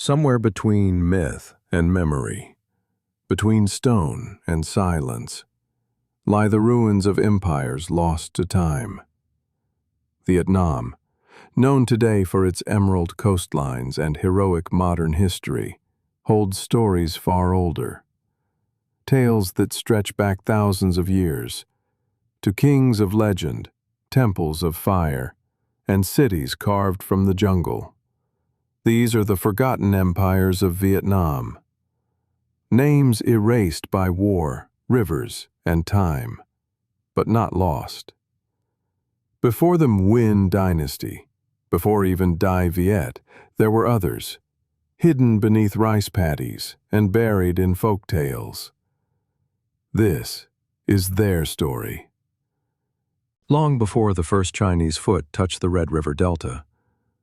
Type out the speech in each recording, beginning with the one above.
Somewhere between myth and memory, between stone and silence, lie the ruins of empires lost to time. Vietnam, known today for its emerald coastlines and heroic modern history, holds stories far older. Tales that stretch back thousands of years, to kings of legend, temples of fire, and cities carved from the jungle. These are the forgotten empires of Vietnam. Names erased by war, rivers, and time, but not lost. Before the Nguyen dynasty, before even Dai Viet, there were others, hidden beneath rice paddies and buried in folk tales. This is their story. Long before the first Chinese foot touched the Red River Delta,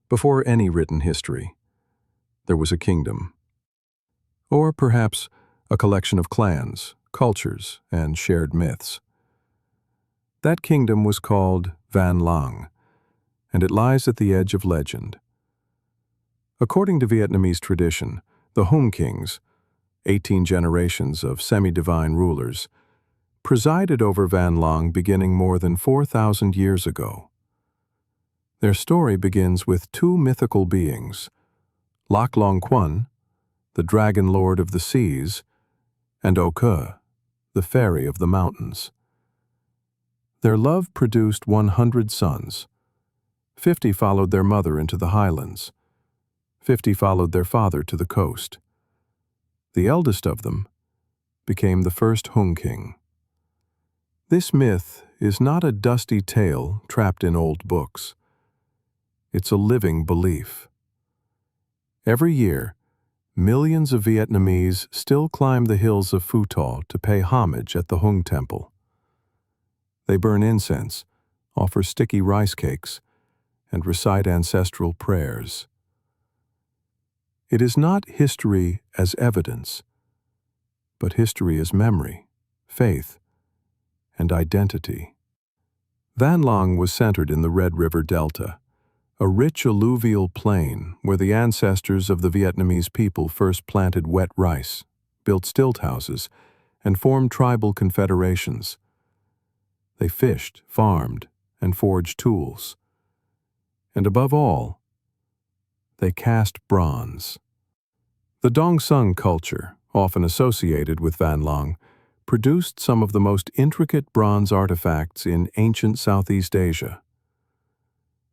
before any written history, there was a kingdom. Or perhaps a collection of clans, cultures, and shared myths. That kingdom was called Văn Lang, and it lies at the edge of legend. According to Vietnamese tradition, the Hùng kings, 18 generations of semi-divine rulers, presided over Văn Lang beginning more than 4,000 years ago. Their story begins with two mythical beings, Lac Long Quan, the dragon lord of the seas, and O Ke, the fairy of the mountains. Their love produced 100 sons. 50 followed their mother into the highlands. 50 followed their father to the coast. The eldest of them became the first Hùng king. This myth is not a dusty tale trapped in old books. It's a living belief. Every year, millions of Vietnamese still climb the hills of Phu Tho to pay homage at the Hùng temple. They burn incense, offer sticky rice cakes, and recite ancestral prayers. It is not history as evidence, but history as memory, faith, and identity. Văn Lang was centered in the Red River Delta, a rich alluvial plain where the ancestors of the Vietnamese people first planted wet rice, built stilt houses, and formed tribal confederations. They fished, farmed, and forged tools. And above all, they cast bronze. The Dong Sung culture, often associated with Văn Lang, produced some of the most intricate bronze artifacts in ancient Southeast Asia.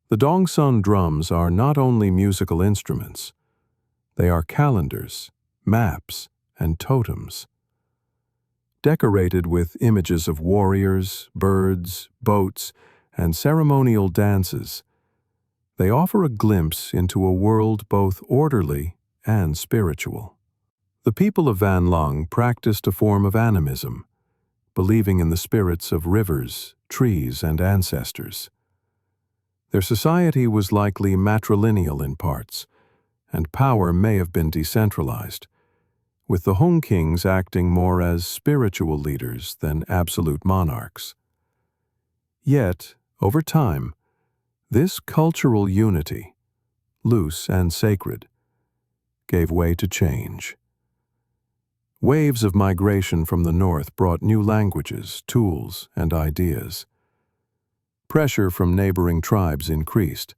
The Dong Sun drums are not only musical instruments, they are calendars, maps, and totems. Decorated with images of warriors, birds, boats, and ceremonial dances, they offer a glimpse into a world both orderly and spiritual. The people of Văn Lang practiced a form of animism, believing in the spirits of rivers, trees, and ancestors. Their society was likely matrilineal in parts, and power may have been decentralized, with the Hùng kings acting more as spiritual leaders than absolute monarchs. Yet, over time, this cultural unity, loose and sacred, gave way to change. Waves of migration from the north brought new languages, tools, and ideas. Pressure from neighboring tribes increased.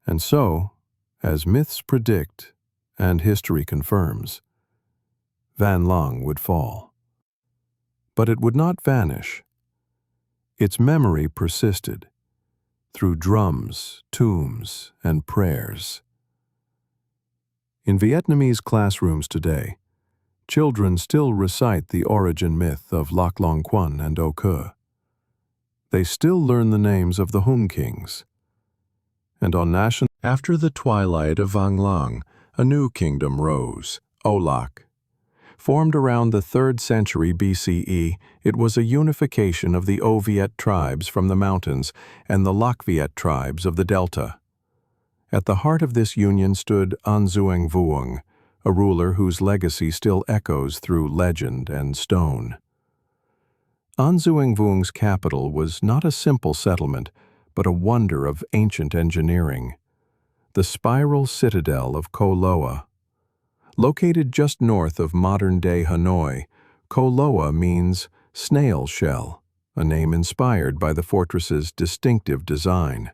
And so, as myths predict and history confirms, Văn Lang would fall. But it would not vanish. Its memory persisted through drums, tombs, and prayers. In Vietnamese classrooms today, children still recite the origin myth of Lac Long Quan and O Ke. They still learn the names of the Hùng kings. And on national... After the twilight of Văn Lang, a new kingdom rose, O Lac. Formed around the 3rd century BCE, it was a unification of the O Viet tribes from the mountains and the Lac Viet tribes of the delta. At the heart of this union stood An Duong Vuong, a ruler whose legacy still echoes through legend and stone. An Duong Vuong's capital was not a simple settlement, but a wonder of ancient engineering. The spiral citadel of Cổ Loa, Located just north of modern-day Hanoi, Cổ Loa means snail shell, a name inspired by the fortress's distinctive design.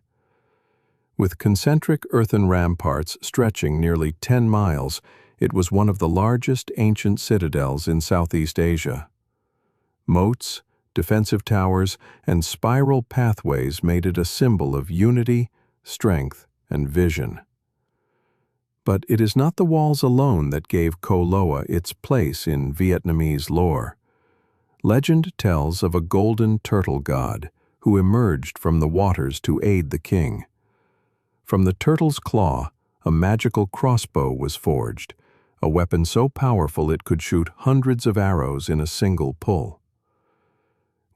With concentric earthen ramparts stretching nearly 10 miles, it was one of the largest ancient citadels in Southeast Asia. Moats, defensive towers, and spiral pathways made it a symbol of unity, strength, and vision. But it is not the walls alone that gave Cổ Loa its place in Vietnamese lore. Legend tells of a golden turtle god who emerged from the waters to aid the king. From the turtle's claw, a magical crossbow was forged, a weapon so powerful it could shoot hundreds of arrows in a single pull.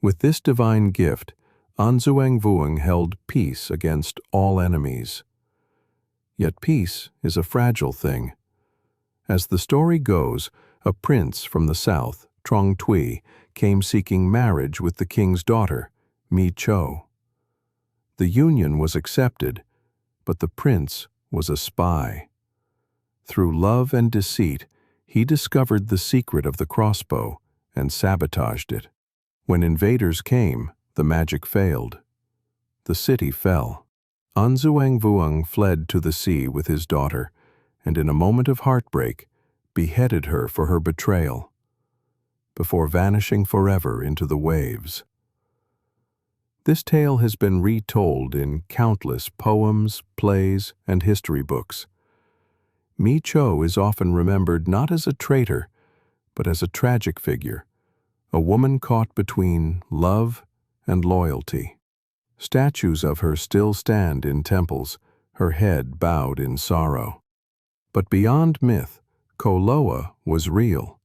With this divine gift, An Suang Vuong held peace against all enemies. Yet peace is a fragile thing. As the story goes, a prince from the south, Trong Thuy, came seeking marriage with the king's daughter, Mi Cho. The union was accepted, but the prince was a spy. Through love and deceit, he discovered the secret of the crossbow and sabotaged it. When invaders came, the magic failed. The city fell. An Suang Vuong fled to the sea with his daughter, and in a moment of heartbreak, beheaded her for her betrayal, before vanishing forever into the waves. This tale has been retold in countless poems, plays, and history books. Mi Cho is often remembered not as a traitor, but as a tragic figure, a woman caught between love and loyalty. Statues of her still stand in temples, her head bowed in sorrow. But beyond myth, Cổ Loa was real.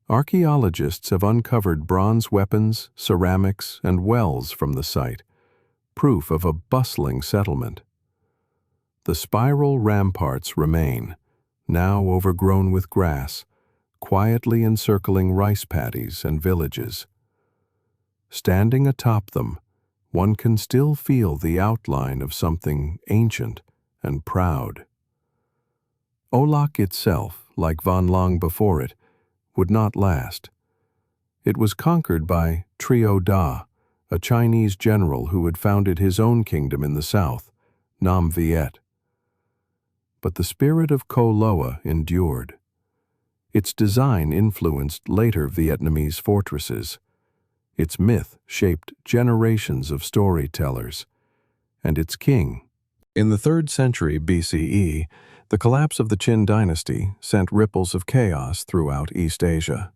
Archaeologists have uncovered bronze weapons, ceramics, and wells from the site, proof of a bustling settlement. The spiral ramparts remain, now overgrown with grass, quietly encircling rice paddies and villages. Standing atop them, one can still feel the outline of something ancient and proud. Olak itself, like Văn Lang before it, would not last. It was conquered by Trieu Da, a Chinese general who had founded his own kingdom in the south, Nam Viet. But the spirit of Cổ Loa endured. Its design influenced later Vietnamese fortresses. Its myth shaped generations of storytellers, and its king. In the 3rd century BCE, the collapse of the Qin dynasty sent ripples of chaos throughout East Asia.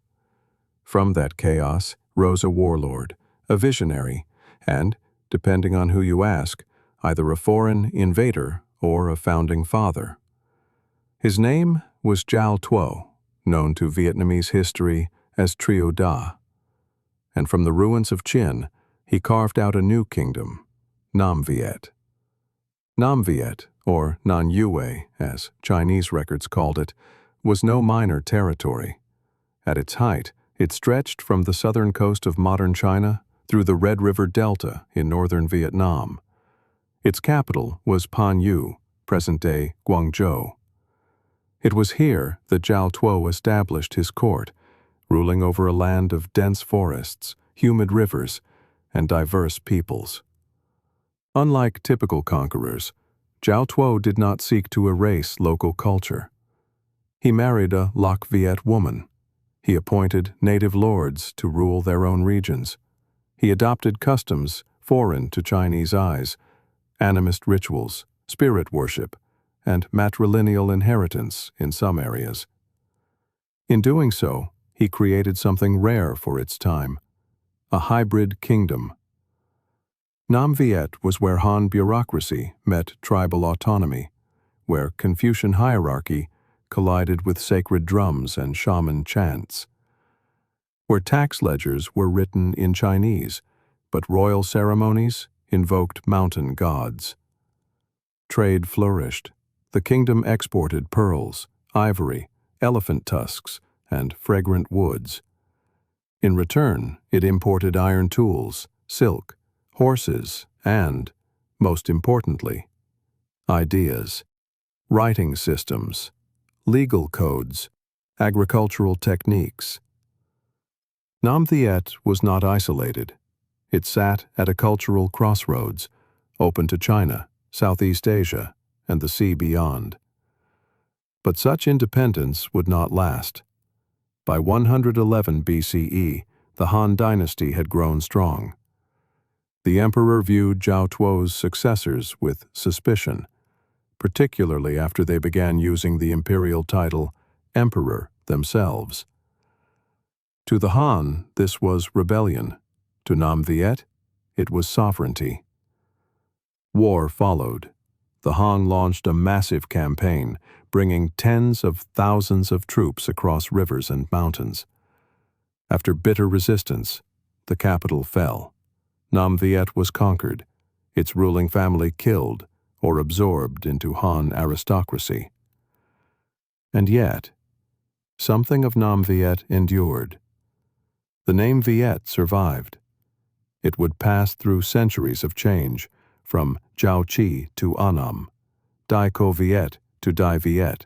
From that chaos rose a warlord, a visionary, and, depending on who you ask, either a foreign invader or a founding father. His name was Giao Tuo, known to Vietnamese history as Trieu Da. And from the ruins of Qin, he carved out a new kingdom, Nam Viet. Nam Viet, or Nan Yue, as Chinese records called it, was no minor territory. At its height, it stretched from the southern coast of modern China through the Red River Delta in northern Vietnam. Its capital was Pan Yu, present-day Guangzhou. It was here that Giao Tuo established his court, ruling over a land of dense forests, humid rivers, and diverse peoples. Unlike typical conquerors, Giao Tuo did not seek to erase local culture. He married a Lac Viet woman. He appointed native lords to rule their own regions. He adopted customs foreign to Chinese eyes, animist rituals, spirit worship, and matrilineal inheritance in some areas. In doing so, he created something rare for its time, a hybrid kingdom. Nam Viet was where Han bureaucracy met tribal autonomy, where Confucian hierarchy collided with sacred drums and shaman chants, where tax ledgers were written in Chinese, but royal ceremonies invoked mountain gods. Trade flourished. The kingdom exported pearls, ivory, elephant tusks, and fragrant woods. In return, it imported iron tools, silk, horses, and, most importantly, ideas, writing systems, legal codes, agricultural techniques. Nam Viet was not isolated. It sat at a cultural crossroads, open to China, Southeast Asia, and the sea beyond. But such independence would not last. By 111 BCE, the Han dynasty had grown strong. The emperor viewed Zhao Tuo's successors with suspicion, particularly after they began using the imperial title emperor themselves. To the Han, this was rebellion. To Nam Viet, it was sovereignty. War followed. The Han launched a massive campaign, bringing tens of thousands of troops across rivers and mountains. After bitter resistance, the capital fell. Nam Viet was conquered, its ruling family killed or absorbed into Han aristocracy. And yet, something of Nam Viet endured. The name Viet survived. It would pass through centuries of change, from Zhao Qi to Annam, Dai Ko Viet to Dai Viet.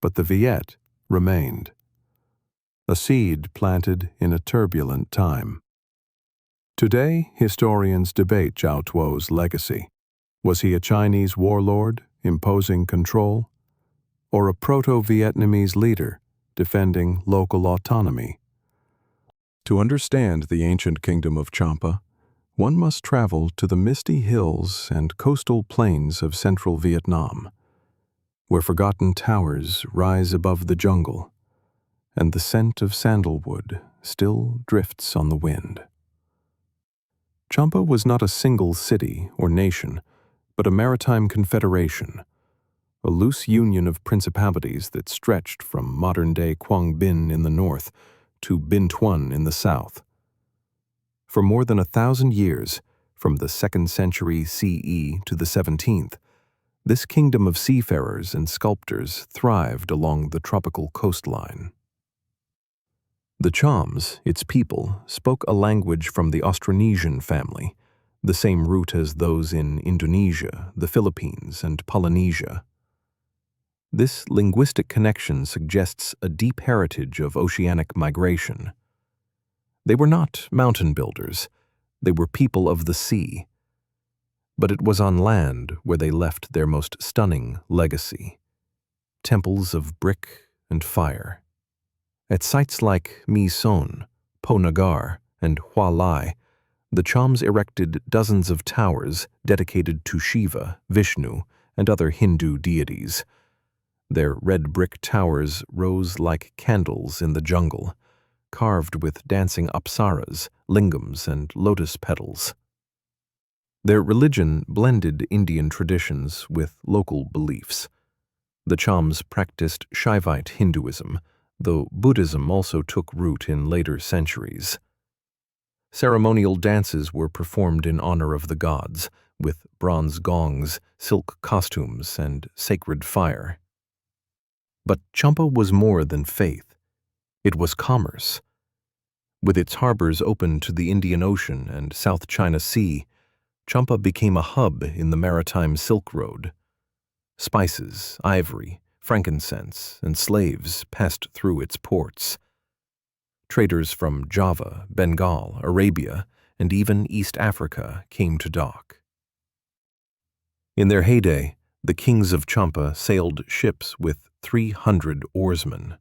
But the Viet remained. A seed planted in a turbulent time. Today, historians debate Zhao Tuo's legacy. Was he a Chinese warlord imposing control, or a proto-Vietnamese leader defending local autonomy? To understand the ancient kingdom of Champa, one must travel to the misty hills and coastal plains of central Vietnam, where forgotten towers rise above the jungle, and the scent of sandalwood still drifts on the wind. Champa was not a single city or nation, but a maritime confederation, a loose union of principalities that stretched from modern-day Quang Binh in the north to Binh Thuan in the south. For more than 1,000 years, from the 2nd century CE to the 17th, this kingdom of seafarers and sculptors thrived along the tropical coastline. The Chams, its people, spoke a language from the Austronesian family, the same root as those in Indonesia, the Philippines, and Polynesia. This linguistic connection suggests a deep heritage of oceanic migration. They were not mountain builders, they were people of the sea. But it was on land where they left their most stunning legacy: temples of brick and fire. At sites like My Son, Po Nagar, and Hoa Lai, the Chams erected dozens of towers dedicated to Shiva, Vishnu, and other Hindu deities. Their red brick towers rose like candles in the jungle, carved with dancing apsaras, lingams, and lotus petals. Their religion blended Indian traditions with local beliefs. The Chams practiced Shaivite Hinduism, though Buddhism also took root in later centuries. Ceremonial dances were performed in honor of the gods, with bronze gongs, silk costumes, and sacred fire. But Champa was more than faith. It was commerce. With its harbors open to the Indian Ocean and South China Sea, Champa became a hub in the maritime Silk Road. Spices, ivory, frankincense, and slaves passed through its ports. Traders from Java, Bengal, Arabia, and even East Africa came to dock. In their heyday, the kings of Champa sailed ships with 300 oarsmen.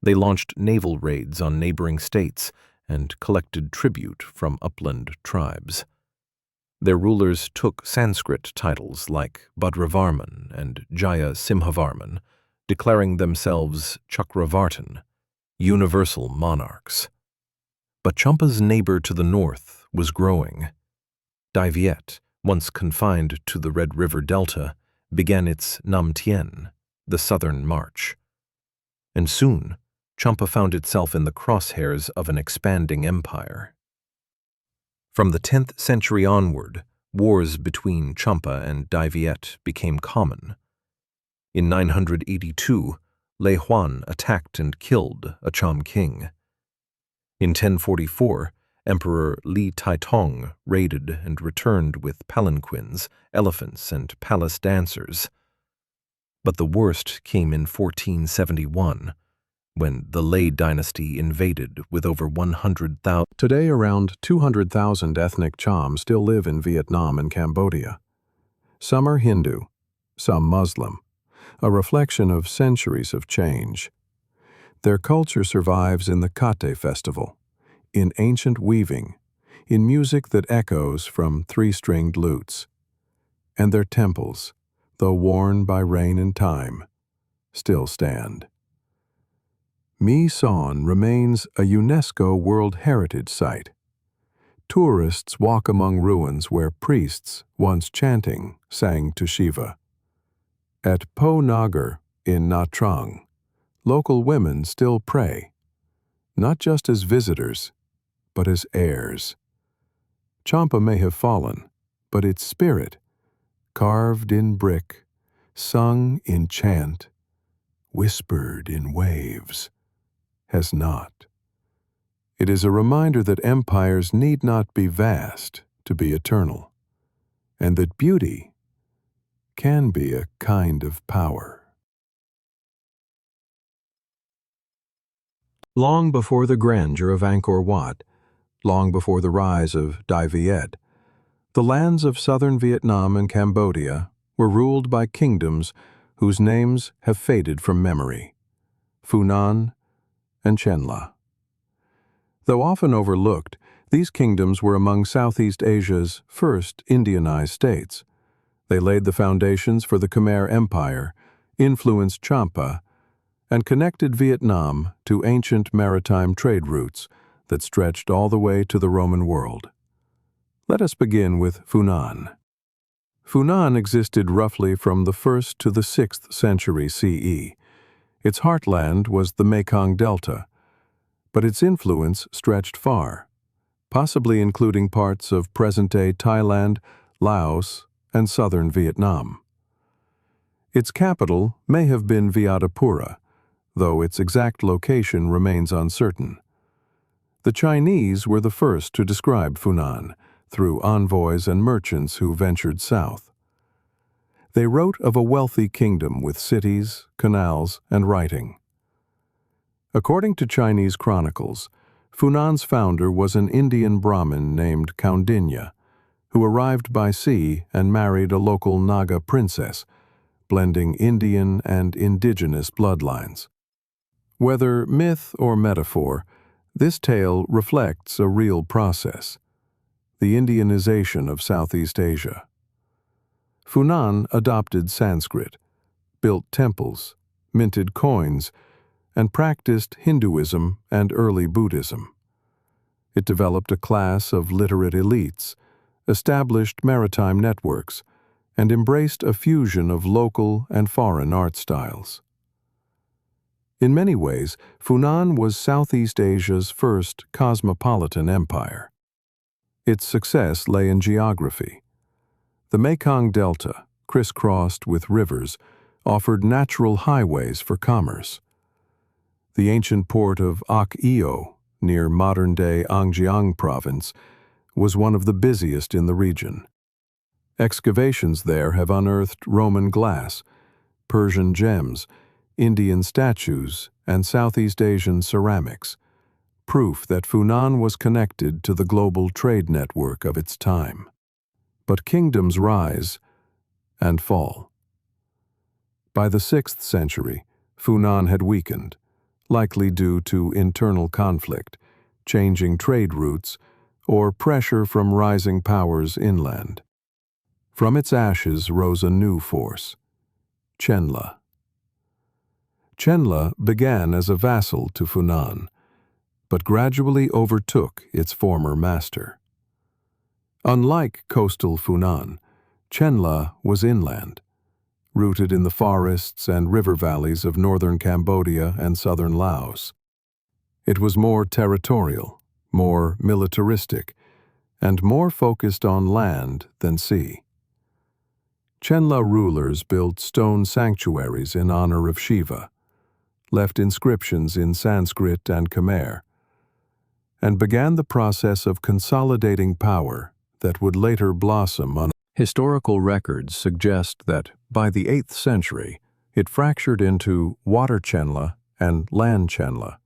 They launched naval raids on neighboring states and collected tribute from upland tribes. Their rulers took Sanskrit titles like Bhadravarman and Jaya Simhavarman, declaring themselves Chakravartin, universal monarchs. But Champa's neighbor to the north was growing. Dai Viet, once confined to the Red River Delta, began its Nam Tien, the southern march. And soon, Champa found itself in the crosshairs of an expanding empire. From the 10th century onward, wars between Champa and Dai Viet became common. In 982, Lê Hoan attacked and killed a Cham king. In 1044, Emperor Li Taitong raided and returned with palanquins, elephants, and palace dancers. But the worst came in 1471, when the Lê dynasty invaded with over 100,000. Today, around 200,000 ethnic Cham still live in Vietnam and Cambodia. Some are Hindu, some Muslim, a reflection of centuries of change. Their culture survives in the Kate festival, in ancient weaving, in music that echoes from three-stringed lutes. And their temples, though worn by rain and time, still stand. My Son remains a UNESCO World Heritage Site. Tourists walk among ruins where priests, once chanting, sang to Shiva. At Po Nagar in Nha Trang, local women still pray, not just as visitors, but as heirs. Champa may have fallen, but its spirit, carved in brick, sung in chant, whispered in waves, has not. It is a reminder that empires need not be vast to be eternal, and that beauty can be a kind of power. Long before the grandeur of Angkor Wat, long before the rise of Dai Viet, the lands of southern Vietnam and Cambodia were ruled by kingdoms whose names have faded from memory: Funan and Chenla. Though often overlooked, these kingdoms were among Southeast Asia's first Indianized states. They laid the foundations for the Khmer Empire, influenced Champa, and connected Vietnam to ancient maritime trade routes that stretched all the way to the Roman world. Let us begin with Funan. Funan existed roughly from the 1st to the 6th century CE. Its heartland was the Mekong Delta, but its influence stretched far, possibly including parts of present-day Thailand, Laos, and southern Vietnam. Its capital may have been Viadapura, though its exact location remains uncertain. The Chinese were the first to describe Funan through envoys and merchants who ventured south. They wrote of a wealthy kingdom with cities, canals, and writing. According to Chinese chronicles, Funan's founder was an Indian Brahmin named Kaundinya, who arrived by sea and married a local Naga princess, blending Indian and indigenous bloodlines. Whether myth or metaphor, this tale reflects a real process: the Indianization of Southeast Asia. Funan adopted Sanskrit, built temples, minted coins, and practiced Hinduism and early Buddhism. It developed a class of literate elites, established maritime networks, and embraced a fusion of local and foreign art styles. In many ways, Funan was Southeast Asia's first cosmopolitan empire. Its success lay in geography. The Mekong Delta, crisscrossed with rivers, offered natural highways for commerce. The ancient port of Ak Io, near modern-day Angjiang province, was one of the busiest in the region. Excavations there have unearthed Roman glass, Persian gems, Indian statues, and Southeast Asian ceramics, proof that Funan was connected to the global trade network of its time. But kingdoms rise and fall. By the 6th century, Funan had weakened, likely due to internal conflict, changing trade routes, or pressure from rising powers inland. From its ashes rose a new force: Chenla. Chenla began as a vassal to Funan, but gradually overtook its former master. Unlike coastal Funan, Chenla was inland, rooted in the forests and river valleys of northern Cambodia and southern Laos. It was more territorial, more militaristic, and more focused on land than sea. Chenla rulers built stone sanctuaries in honor of Shiva, left inscriptions in Sanskrit and Khmer, and began the process of consolidating power that would later blossom on. Historical records suggest that by the 8th century, it fractured into water Chenla and land Chenla,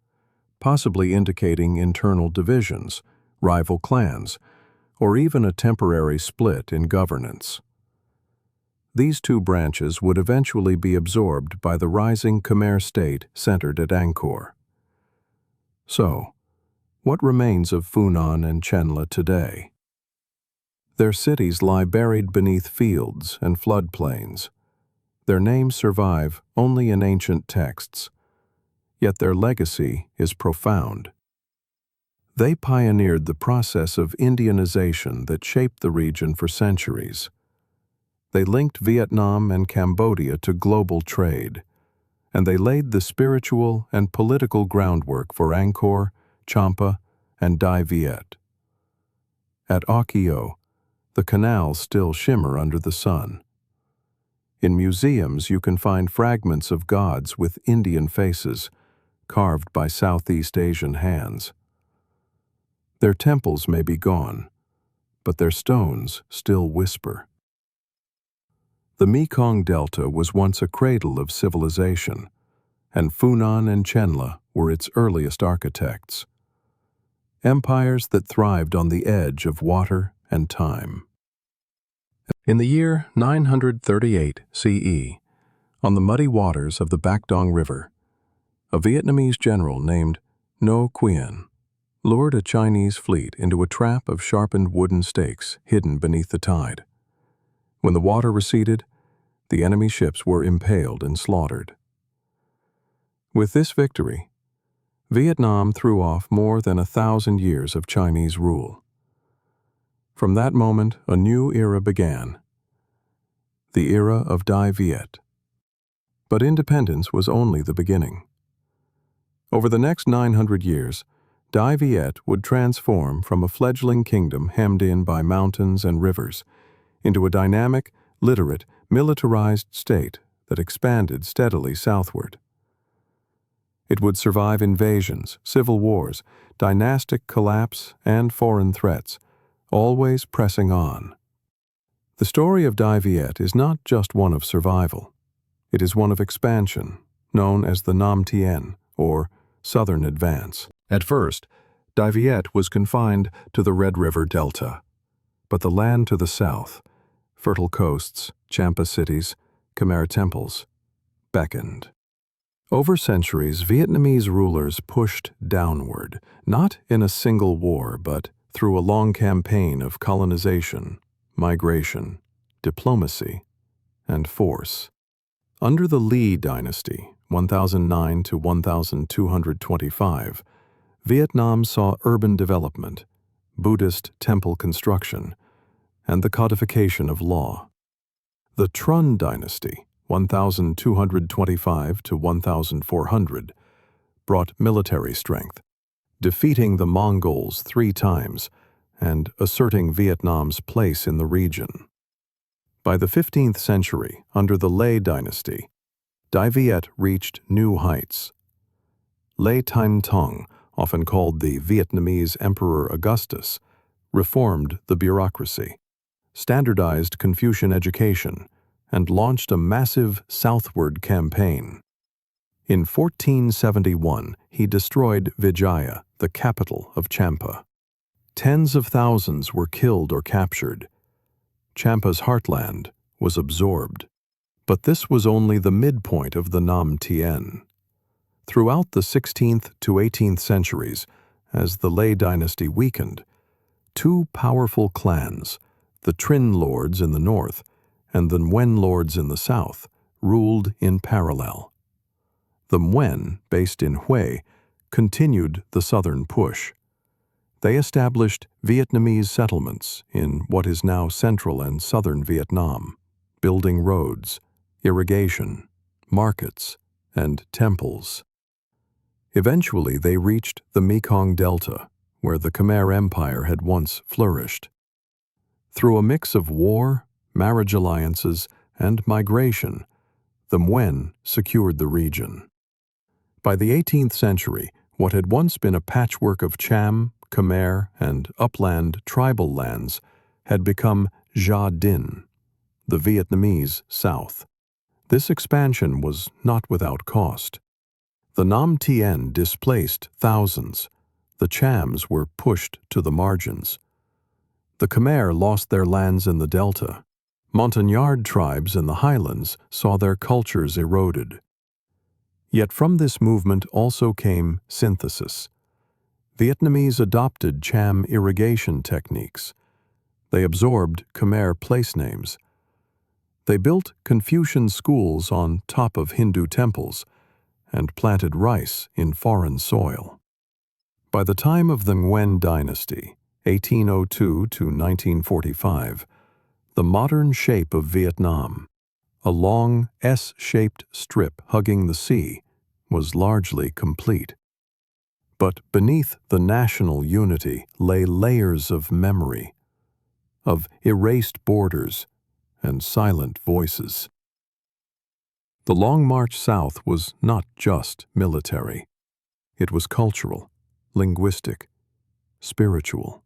possibly indicating internal divisions, rival clans, or even a temporary split in governance. These two branches would eventually be absorbed by the rising Khmer state centered at Angkor. So, what remains of Funan and Chenla today? Their cities lie buried beneath fields and floodplains. Their names survive only in ancient texts, yet their legacy is profound. They pioneered the process of Indianization that shaped the region for centuries. They linked Vietnam and Cambodia to global trade, and they laid the spiritual and political groundwork for Angkor, Champa, and Dai Viet. At Akio, the canals still shimmer under the sun. In museums, you can find fragments of gods with Indian faces, carved by Southeast Asian hands. Their temples may be gone, but their stones still whisper. The Mekong Delta was once a cradle of civilization, and Funan and Chenla were its earliest architects. Empires that thrived on the edge of water and time. In the year 938 CE, on the muddy waters of the Bac Dong River, a Vietnamese general named No Quyen lured a Chinese fleet into a trap of sharpened wooden stakes hidden beneath the tide. When the water receded, the enemy ships were impaled and slaughtered. With this victory, Vietnam threw off more than 1,000 years of Chinese rule. From that moment, a new era began, the era of Dai Viet. But independence was only the beginning. Over the next 900 years, Dai Viet would transform from a fledgling kingdom hemmed in by mountains and rivers into a dynamic, literate, militarized state that expanded steadily southward. It would survive invasions, civil wars, dynastic collapse, and foreign threats, always pressing on. The story of Dai Viet is not just one of survival. It is one of expansion, known as the Nam Tien, or Southern Advance. At first, Dai Viet was confined to the Red River Delta, but the land to the south, fertile coasts, Champa cities, Khmer temples, beckoned. Over centuries, Vietnamese rulers pushed downward, not in a single war, but through a long campaign of colonization, migration, diplomacy, and force. Under the Le dynasty, 1009 to 1225, Vietnam saw urban development, Buddhist temple construction, and the codification of law. The Trun dynasty, 1225 to 1400, brought military strength, defeating the Mongols 3 times and asserting Vietnam's place in the region. By the 15th century, under the Le dynasty, Dai Viet reached new heights. Le Thanh Tong, often called the Vietnamese Emperor Augustus, reformed the bureaucracy, standardized Confucian education, and launched a massive southward campaign. In 1471, he destroyed Vijaya, the capital of Champa. Tens of thousands were killed or captured. Champa's heartland was absorbed. But this was only the midpoint of the Nam Tien. Throughout the 16th to 18th centuries, as the Le dynasty weakened, 2 powerful clans, the Trinh lords in the north and the Nguyen lords in the south, ruled in parallel. The Nguyen, based in Hue, continued the southern push. They established Vietnamese settlements in what is now central and southern Vietnam, building roads, irrigation, markets, and temples. Eventually, they reached the Mekong Delta, where the Khmer Empire had once flourished. Through a mix of war, marriage alliances, and migration, the Nguyen secured the region. By the 18th century, what had once been a patchwork of Cham, Khmer, and upland tribal lands had become Gia Dinh, the Vietnamese South. This expansion was not without cost. The Nam Tien displaced thousands. The Chams were pushed to the margins. The Khmer lost their lands in the delta. Montagnard tribes in the highlands saw their cultures eroded. Yet from this movement also came synthesis. Vietnamese adopted Cham irrigation techniques. They absorbed Khmer place names. They built Confucian schools on top of Hindu temples and planted rice in foreign soil. By the time of the Nguyen dynasty, 1802 to 1945, the modern shape of Vietnam, a long S-shaped strip hugging the sea, was largely complete. But beneath the national unity lay layers of memory, of erased borders and silent voices. The Long March south was not just military. It was cultural, linguistic, spiritual.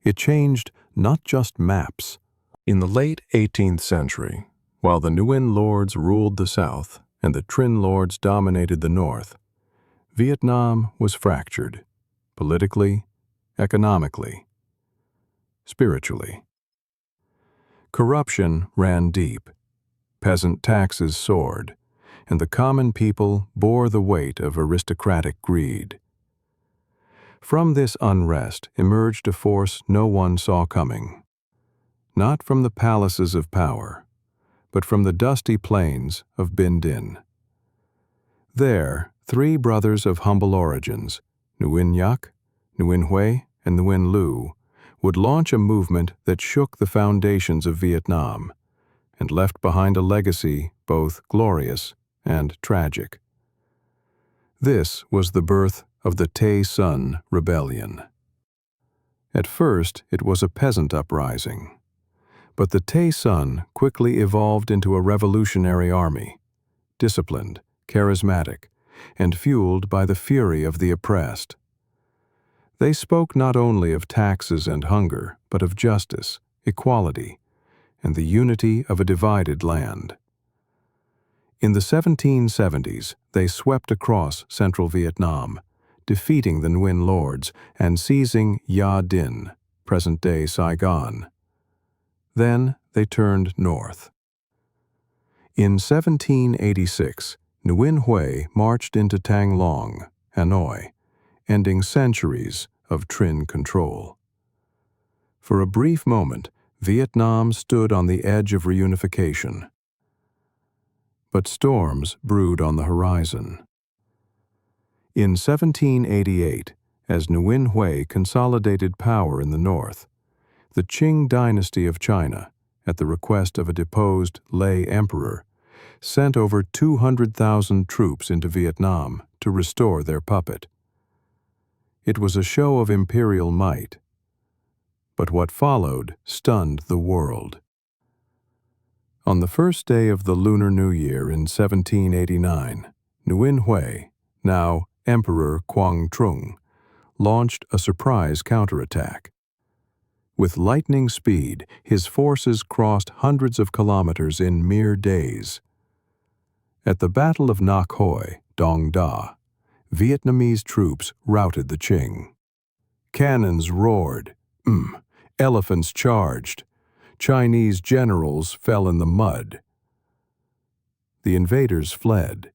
It changed not just maps. In the late 18th century, while the Nguyen lords ruled the south and the Trinh lords dominated the north, Vietnam was fractured, politically, economically, spiritually. Corruption ran deep, peasant taxes soared, and the common people bore the weight of aristocratic greed. From this unrest emerged a force no one saw coming, not from the palaces of power, but from the dusty plains of Binh Dinh. There, three brothers of humble origins, Nguyen Yak, Nguyen Huê, and Nguyen Lu, would launch a movement that shook the foundations of Vietnam and left behind a legacy both glorious and tragic. This was the birth of the Tay Son Rebellion. At first, it was a peasant uprising, but the Tay Son quickly evolved into a revolutionary army, disciplined, charismatic, and fueled by the fury of the oppressed. They spoke not only of taxes and hunger, but of justice, equality, and the unity of a divided land. In the 1770s, they swept across central Vietnam, defeating the Nguyen lords and seizing Ya Dinh, present-day Saigon. Then they turned north. In 1786, Nguyen Huê marched into Tang Long, Hanoi, ending centuries of Trinh control. For a brief moment, Vietnam stood on the edge of reunification. But storms brewed on the horizon. In 1788, as Nguyen Huê consolidated power in the north, the Qing dynasty of China, at the request of a deposed lay emperor, sent over 200,000 troops into Vietnam to restore their puppet. It was a show of imperial might. But what followed stunned the world. On the first day of the Lunar New Year in 1789, Nguyen Huê, now Emperor Quang Trung, launched a surprise counterattack. With lightning speed, his forces crossed hundreds of kilometers in mere days. At the Battle of Ngoc Hoi, Dong Da, Vietnamese troops routed the Qing. Cannons roared, elephants charged, Chinese generals fell in the mud. The invaders fled,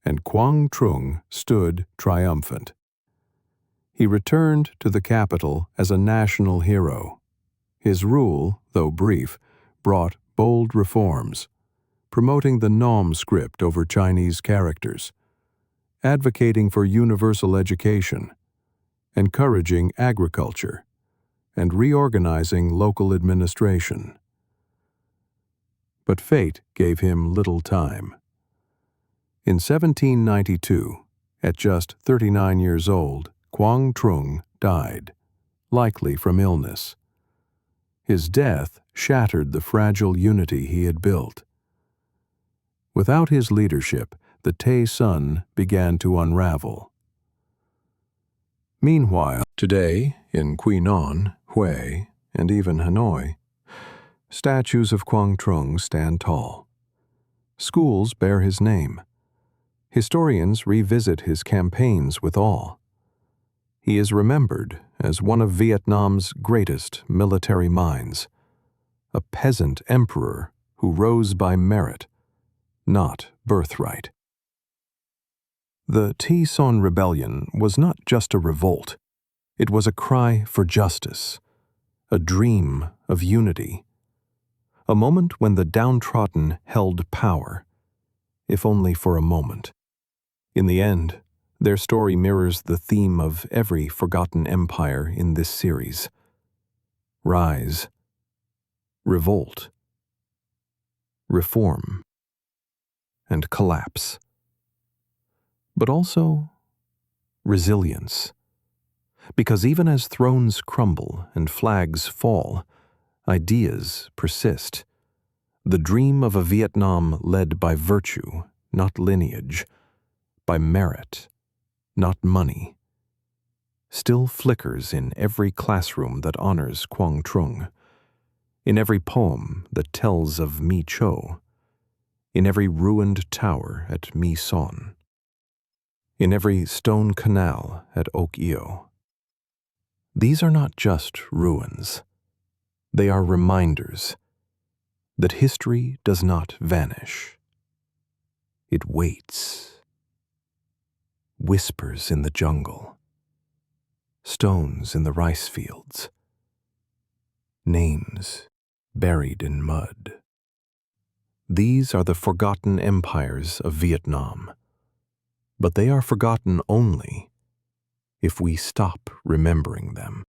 and Quang Trung stood triumphant. He returned to the capital as a national hero. His rule, though brief, brought bold reforms, promoting the Nom script over Chinese characters, advocating for universal education, encouraging agriculture, and reorganizing local administration. But fate gave him little time. In 1792, at just 39 years old, Quang Trung died, likely from illness. His death shattered the fragile unity he had built. Without his leadership, the Tay Son began to unravel. Meanwhile, today, in Quy Nhon, Hue, and even Hanoi, statues of Quang Trung stand tall. Schools bear his name. Historians revisit his campaigns with awe. He is remembered as one of Vietnam's greatest military minds, a peasant emperor who rose by merit, not birthright. The Thi Son Rebellion was not just a revolt. It was a cry for justice, a dream of unity, a moment when the downtrodden held power, if only for a moment. In the end, their story mirrors the theme of every forgotten empire in this series: rise, revolt, reform, and collapse. But also resilience. Because even as thrones crumble and flags fall, ideas persist. The dream of a Vietnam led by virtue, not lineage, by merit, not money, still flickers in every classroom that honors Quang Trung, in every poem that tells of Mi Cho, in every ruined tower at Mi Son, in every stone canal at Ok Eo. These are not just ruins. They are reminders that history does not vanish. It waits, whispers in the jungle, stones in the rice fields, names buried in mud. These are the forgotten empires of Vietnam, but they are forgotten only if we stop remembering them.